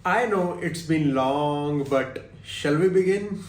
I know it's been long, but shall we begin?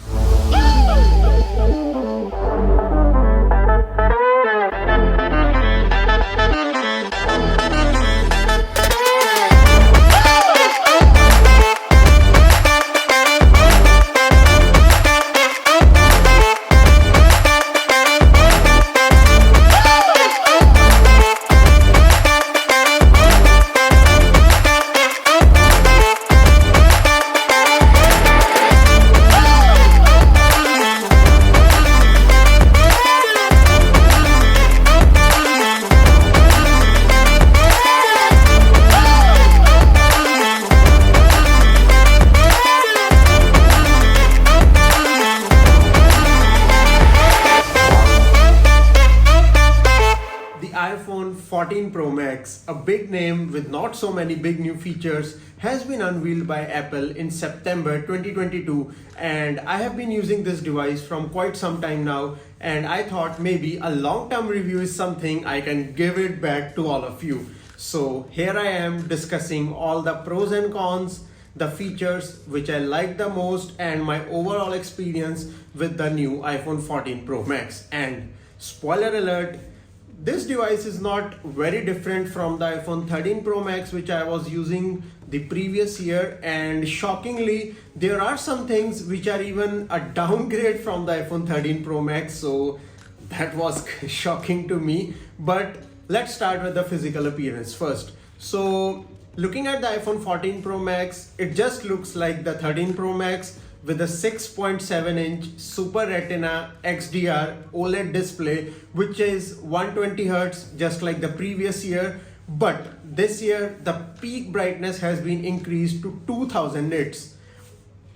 iPhone 14 Pro Max, a big name with not so many big new features, has been unveiled by Apple in September 2022, and I have been using this device from quite some time now, and I thought maybe a long-term review is something I can give it back to all of you. So here I am discussing all the pros and cons, the features which I like the most, and my overall experience with the new iPhone 14 Pro Max. And spoiler alert, this device is not very different from the iPhone 13 Pro Max which I was using the previous year, and shockingly there are some things which are even a downgrade from the iPhone 13 Pro Max, so that was shocking to me. But let's start with the physical appearance first. So looking at the iPhone 14 Pro Max, it just looks like the 13 Pro Max with a 6.7-inch Super Retina XDR OLED display, which is 120 Hz just like the previous year. But this year the peak brightness has been increased to 2000 nits.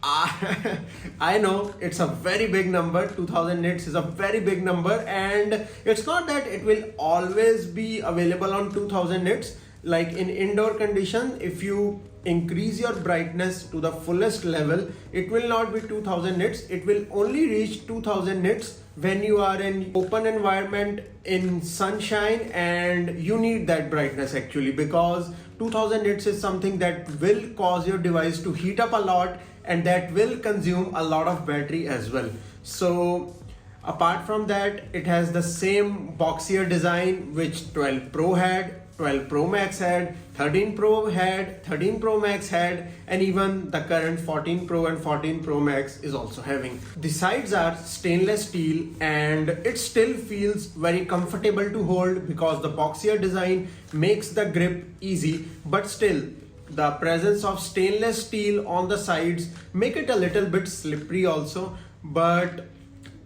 I know it's a very big number. 2000 nits is a very big number, and it's not that it will always be available on 2000 nits. Like in indoor condition, if you increase your brightness to the fullest level, it will not be 2000 nits. It will only reach 2000 nits when you are in open environment in sunshine, and you need that brightness actually, because 2000 nits is something that will cause your device to heat up a lot, and that will consume a lot of battery as well. So apart from that, it has the same boxier design which 12 Pro had, 12 Pro Max had, 13 Pro had, 13 Pro Max had, and even the current 14 Pro and 14 Pro Max is also having. The sides are stainless steel, and it still feels very comfortable to hold because the boxier design makes the grip easy, but still the presence of stainless steel on the sides make it a little bit slippery also. But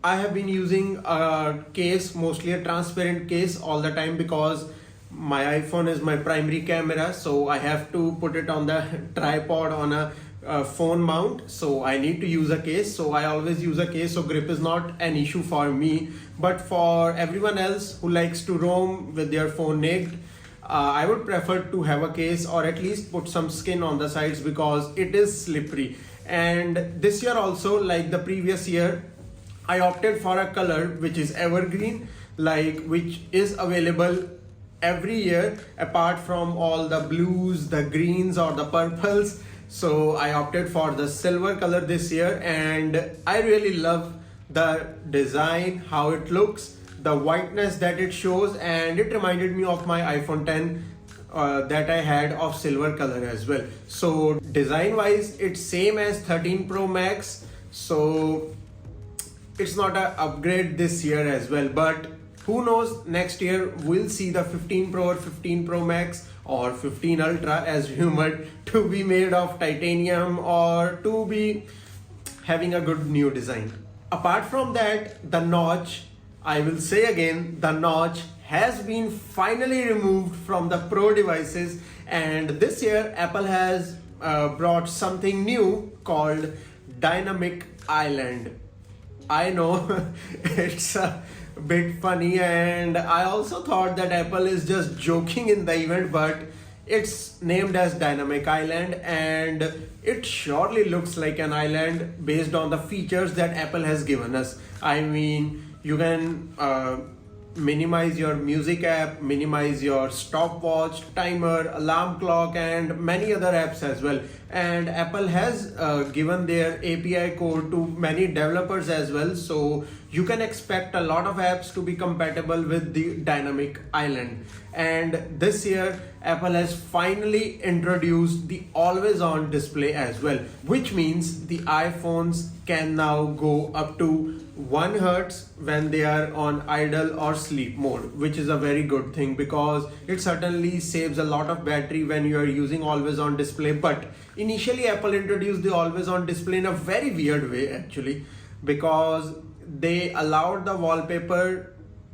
I have been using a case, mostly a transparent case, all the time because my iPhone is my primary camera, so I have to put it on the tripod on a phone mount, so I need to use a case. So I always use a case, so grip is not an issue for me. But for everyone else who likes to roam with their phone naked, I would prefer to have a case, or at least put some skin on the sides, because it is slippery. And this year also, like the previous year, I opted for a color which is evergreen, like which is available every year apart from all the blues, the greens or the purples. So I opted for the silver color this year, and I really love the design, how it looks, the whiteness that it shows, and it reminded me of my iPhone 10 that I had of silver color as well. So design wise it's same as 13 Pro Max, so it's not an upgrade this year as well. But who knows, next year we'll see the 15 Pro or 15 Pro Max or 15 Ultra as rumored to be made of titanium or to be having a good new design. Apart from that, the notch, I will say again, the notch has been finally removed from the Pro devices, and this year Apple has brought something new called Dynamic Island. I know it's a bit funny, and I also thought that Apple is just joking in the event, but it's named as Dynamic Island, and it surely looks like an island based on the features that Apple has given us. I mean, you can minimize your music app, minimize your stopwatch, timer, alarm clock, and many other apps as well. And Apple has given their API code to many developers as well, so you can expect a lot of apps to be compatible with the dynamic island. And this year Apple has finally introduced the always on display as well, which means the iPhones can now go up to 1 hertz when they are on idle or sleep mode, which is a very good thing because it certainly saves a lot of battery when you are using always on display. But initially Apple introduced the always on display in a very weird way actually, because they allowed the wallpaper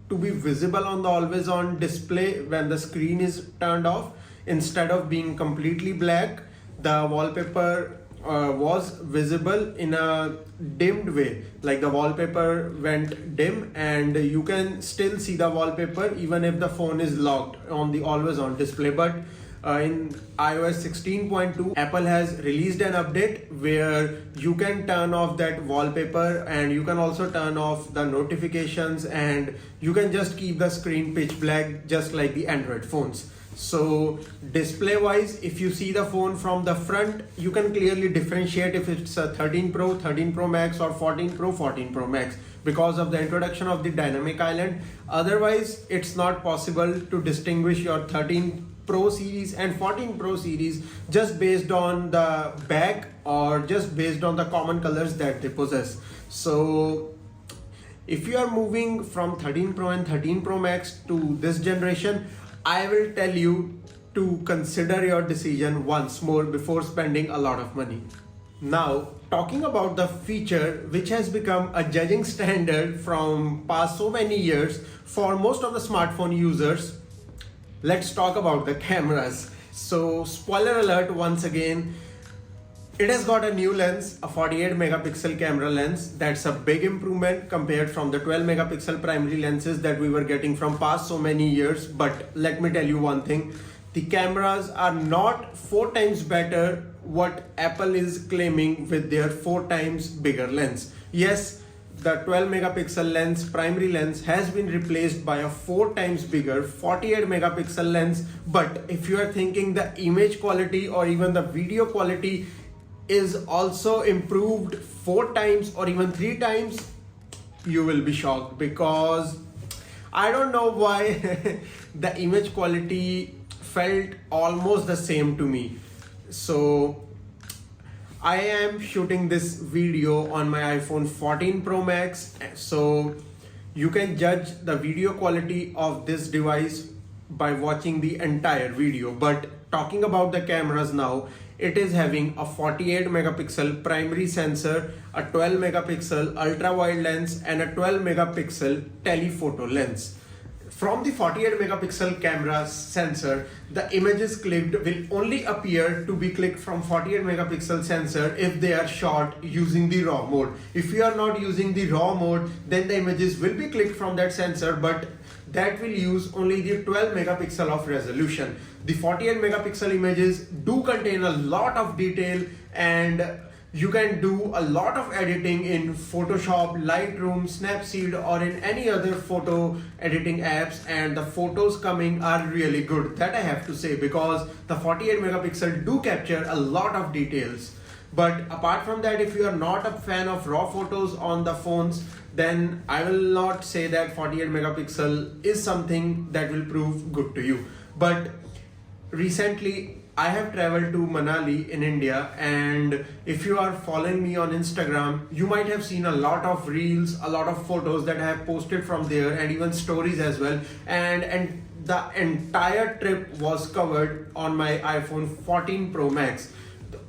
to be visible on the always on display when the screen is turned off. Instead of being completely black, the wallpaper was visible in a dimmed way, like the wallpaper went dim and you can still see the wallpaper even if the phone is locked on the always on display. But in iOS 16.2, Apple has released an update where you can turn off that wallpaper and you can also turn off the notifications, and you can just keep the screen pitch black just like the Android phones. So display wise, if you see the phone from the front, you can clearly differentiate if it's a 13 Pro, 13 Pro Max or 14 Pro, 14 Pro Max because of the introduction of the dynamic island. Otherwise, it's not possible to distinguish your 13 Pro series and 14 Pro series just based on the back or just based on the common colors that they possess. So if you are moving from 13 Pro and 13 Pro Max to this generation, I will tell you to consider your decision once more before spending a lot of money. Now, talking about the feature which has become a judging standard from past so many years for most of the smartphone users, let's talk about the cameras. So, spoiler alert once again, it has got a new lens, a 48 megapixel camera lens. That's a big improvement compared from the 12 megapixel primary lenses that we were getting from past so many years. But let me tell you one thing, the cameras are not 4 times better what Apple is claiming with their 4 times bigger lens. Yes, the 12 megapixel lens, primary lens, has been replaced by a 4 times bigger 48 megapixel lens. But if you are thinking the image quality or even the video quality is also improved 4 times or even 3 times, you will be shocked, because I don't know why the image quality felt almost the same to me. So I am shooting this video on my iPhone 14 Pro Max, so you can judge the video quality of this device by watching the entire video. But talking about the cameras now, it is having a 48 megapixel primary sensor, a 12 megapixel ultra wide lens, and a 12 megapixel telephoto lens. From the 48 megapixel camera sensor, the images clicked will only appear to be clicked from 48 megapixel sensor if they are shot using the RAW mode. If you are not using the RAW mode, then the images will be clicked from that sensor, but that will use only the 12 megapixel of resolution. The 48 megapixel images do contain a lot of detail, and you can do a lot of editing in Photoshop, Lightroom, Snapseed, or in any other photo editing apps, and the photos coming are really good. That I have to say, because the 48 megapixel do capture a lot of details. But apart from that, if you are not a fan of raw photos on the phones, then I will not say that 48 megapixel is something that will prove good to you. But recently I have traveled to Manali in India, and if you are following me on Instagram, you might have seen a lot of reels, a lot of photos that I have posted from there, and even stories as well. And the entire trip was covered on my iPhone 14 Pro Max.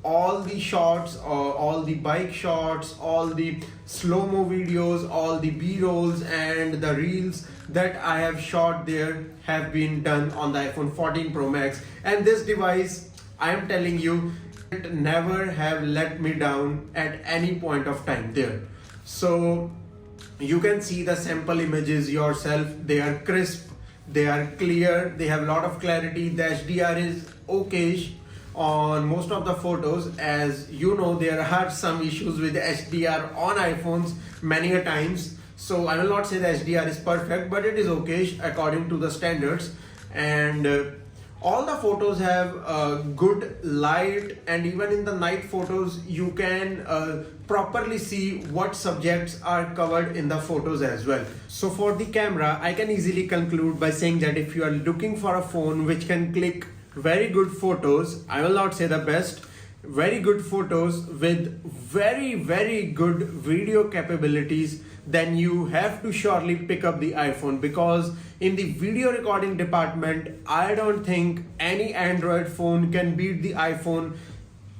All the shots, all the bike shots, all the slow-mo videos, all the B-rolls and the reels that I have shot there have been done on the iPhone 14 Pro Max. And this device, I am telling you, it never have let me down at any point of time there. So you can see the sample images yourself. They are crisp, they are clear, they have a lot of clarity. The HDR is okay on most of the photos. As you know, there are some issues with HDR on iPhones many a times. So I will not say the HDR is perfect, but it is okay according to the standards. And all the photos have good light, and even in the night photos you can properly see what subjects are covered in the photos as well. So for the camera, I can easily conclude by saying that if you are looking for a phone which can click very good photos, I will not say the best, very good photos with very good video capabilities, then you have to surely pick up the iPhone, because in the video recording department, I don't think any Android phone can beat the iPhone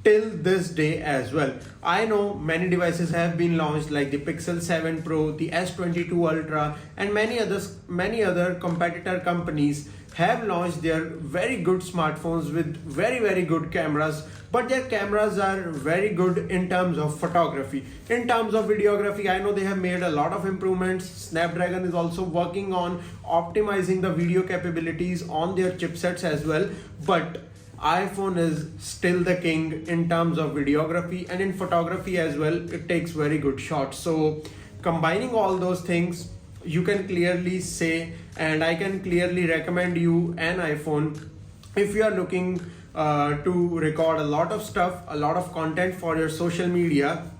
till this day as well. I know many devices have been launched like the Pixel 7 Pro, the S22 Ultra, and many other competitor companies have launched their very good smartphones with very good cameras, but their cameras are very good in terms of photography. In terms of videography, I know they have made a lot of improvements. Snapdragon is also working on optimizing the video capabilities on their chipsets as well, but iPhone is still the king in terms of videography, and in photography as well, it takes very good shots. So combining all those things, you can clearly say, and I can clearly recommend you an iPhone if you are looking to record a lot of stuff, a lot of content for your social media,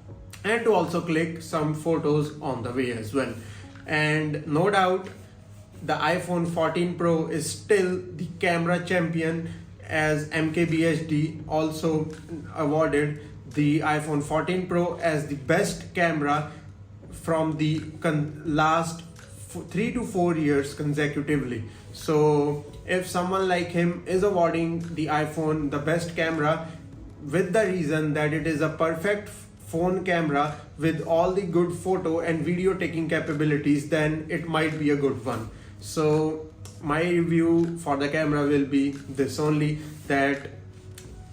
and to also click some photos on the way as well. And no doubt the iPhone 14 Pro is still the camera champion, as MKBHD also awarded the iPhone 14 Pro as the best camera from the last 3 to 4 years consecutively. So if someone like him is awarding the iPhone the best camera with the reason that it is a perfect phone camera with all the good photo and video taking capabilities, then it might be a good one. So my review for the camera will be this only, that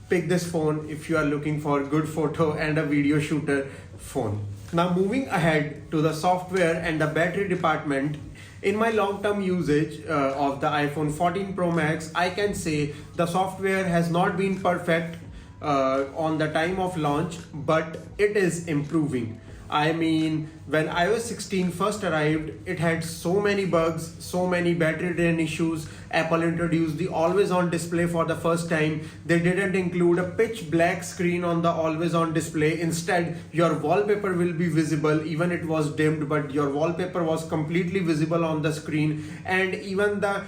pick this phone if you are looking for good photo and a video shooter phone. Now moving ahead to the software and the battery department, in my long-term usage of the iPhone 14 Pro Max, I can say the software has not been perfect on the time of launch, but it is improving. I mean, when iOS 16 first arrived, it had so many bugs, so many battery drain issues. Apple introduced the always on display for the first time. They didn't include a pitch black screen on the always on display. Instead, your wallpaper will be visible, even it was dimmed, but your wallpaper was completely visible on the screen. And even the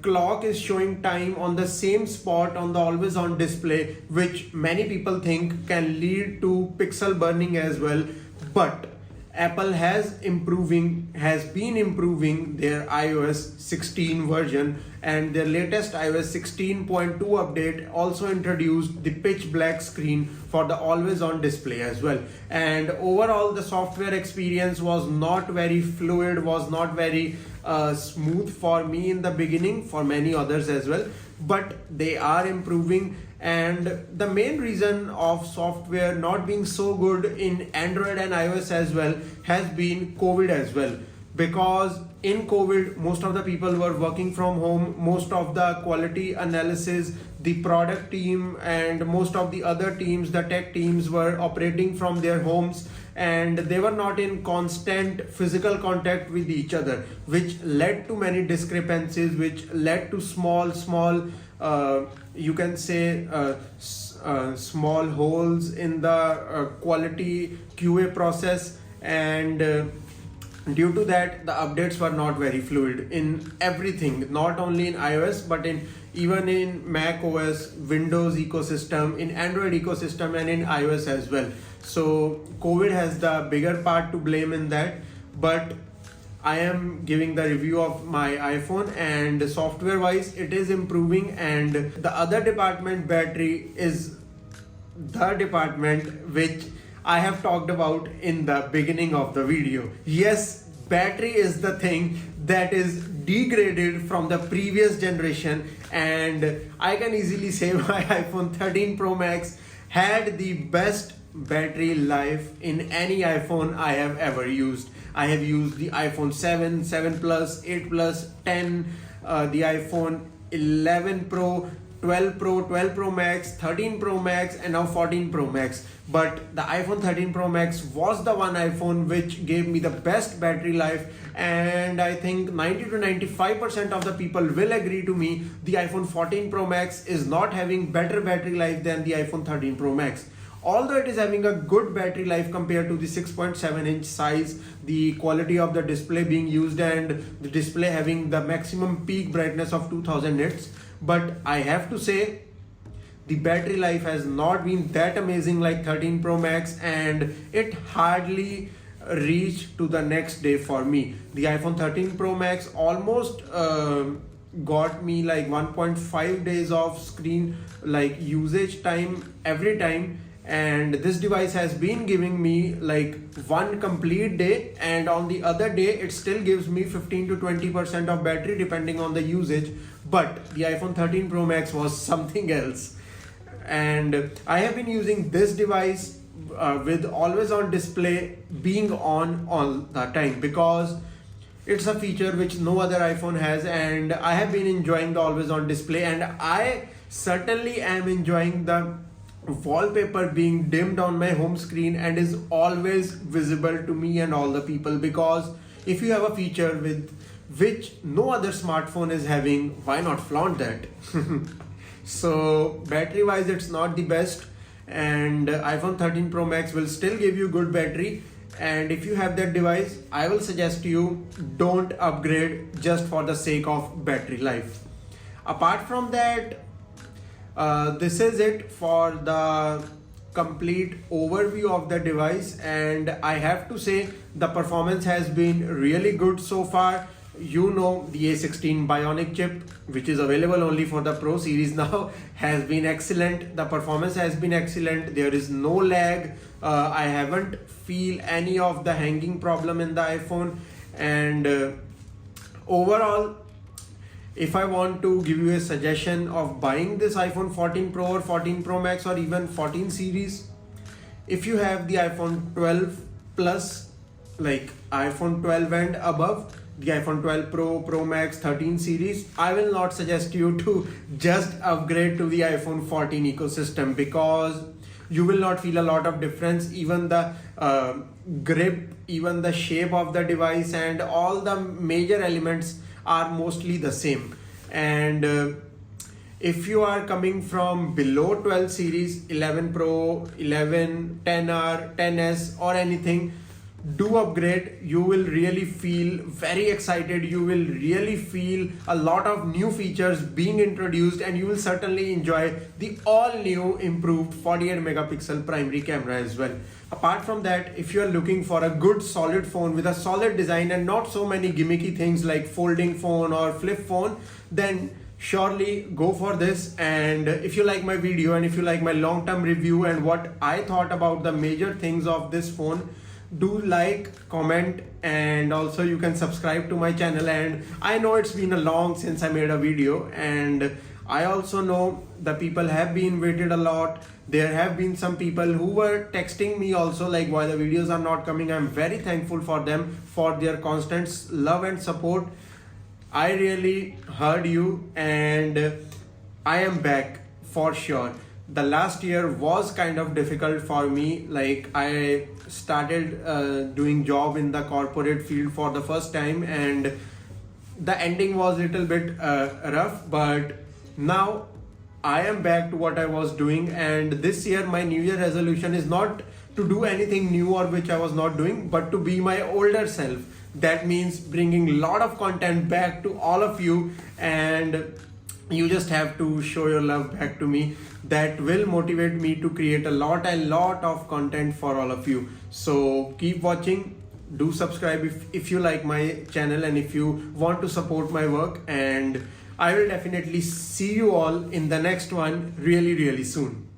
clock is showing time on the same spot on the always on display, which many people think can lead to pixel burning as well. But Apple has been improving their iOS 16 version, and their latest iOS 16.2 update also introduced the pitch black screen for the always on display as well. And overall, the software experience was not very fluid, was not very smooth for me in the beginning, for many others as well, but they are improving. And the main reason of software not being so good in Android and iOS as well has been COVID as well, because in COVID most of the people were working from home. Most of the quality analysis, the product team, and most of the other teams, the tech teams, were operating from their homes, and they were not in constant physical contact with each other, which led to many discrepancies, which led to small you can say small holes in the quality QA process. And due to that, the updates were not very fluid in everything, not only in iOS but even in Mac OS, Windows ecosystem, in Android ecosystem, and in iOS as well. So COVID has the bigger part to blame in that, but I am giving the review of my iPhone, and software wise it is improving. And the other department, battery, is the department which I have talked about in the beginning of the video. Yes, battery is the thing that is degraded from the previous generation, and I can easily say my iPhone 13 Pro Max had the best battery life in any iPhone I have ever used. I have used the iPhone 7, 7 Plus, 8 Plus, 10, the iPhone 11 Pro, 12 Pro, 12 Pro Max, 13 Pro Max and now 14 Pro Max. But the iPhone 13 Pro Max was the one iPhone which gave me the best battery life, and I think 90 to 95% of the people will agree to me the iPhone 14 Pro Max is not having better battery life than the iPhone 13 Pro Max. Although it is having a good battery life compared to the 6.7 inch size, the quality of the display being used and the display having the maximum peak brightness of 2000 nits, but I have to say the battery life has not been that amazing like 13 Pro Max, and it hardly reached to the next day for me. The iPhone 13 Pro Max almost got me like 1.5 days of screen like usage time every time, and this device has been giving me like one complete day, and on the other day it still gives me 15 to 20% of battery depending on the usage. But the iPhone 13 Pro Max was something else, and I have been using this device with always on display being on all the time because it's a feature which no other iPhone has, and I have been enjoying the always on display, and I certainly am enjoying the wallpaper being dimmed on my home screen and is always visible to me and all the people, because if you have a feature with which no other smartphone is having, why not flaunt that? So battery wise it's not the best, and iPhone 13 Pro Max will still give you good battery, and if you have that device I will suggest you don't upgrade just for the sake of battery life. Apart from that, this is it for the complete overview of the device, and I have to say the performance has been really good so far. You know, the A16 Bionic chip, which is available only for the Pro series now, has been excellent. The performance has been excellent. There is no lag. I haven't feel any of the hanging problem in the iPhone, and overall, if I want to give you a suggestion of buying this iPhone 14 Pro or 14 Pro Max or even 14 series, if you have the iPhone 12 Plus, like iPhone 12 and above, the iPhone 12 Pro, Pro Max, 13 series, I will not suggest you to just upgrade to the iPhone 14 ecosystem, because you will not feel a lot of difference. Even the grip, even the shape of the device and all the major elements are mostly the same. And if you are coming from below 12 series, 11 Pro, 11, 10R, 10S or anything, do upgrade. You will really feel very excited. You will really feel a lot of new features being introduced, and you will certainly enjoy the all new improved 48 megapixel primary camera as well. Apart from that, if you are looking for a good solid phone with a solid design and not so many gimmicky things like folding phone or flip phone, then surely go for this. And if you like my video and if you like my long-term review and what I thought about the major things of this phone, do like, comment, and also you can subscribe to my channel. And I know it's been a long since I made a video, and I also know the people have been waited a lot. There have been some people who were texting me also like why the videos are not coming. I'm very thankful for them for their constant love and support. I really heard you, and I am back for sure. The last year was kind of difficult for me. Like I started doing job in the corporate field for the first time, and the ending was a little bit rough, but now I am back to what I was doing. And this year my new year resolution is not to do anything new or which I was not doing, but to be my older self. That means bringing a lot of content back to all of you, and you just have to show your love back to me. That will motivate me to create a lot of content for all of you. So keep watching, do subscribe if you like my channel and if you want to support my work, and I will definitely see you all in the next one really soon.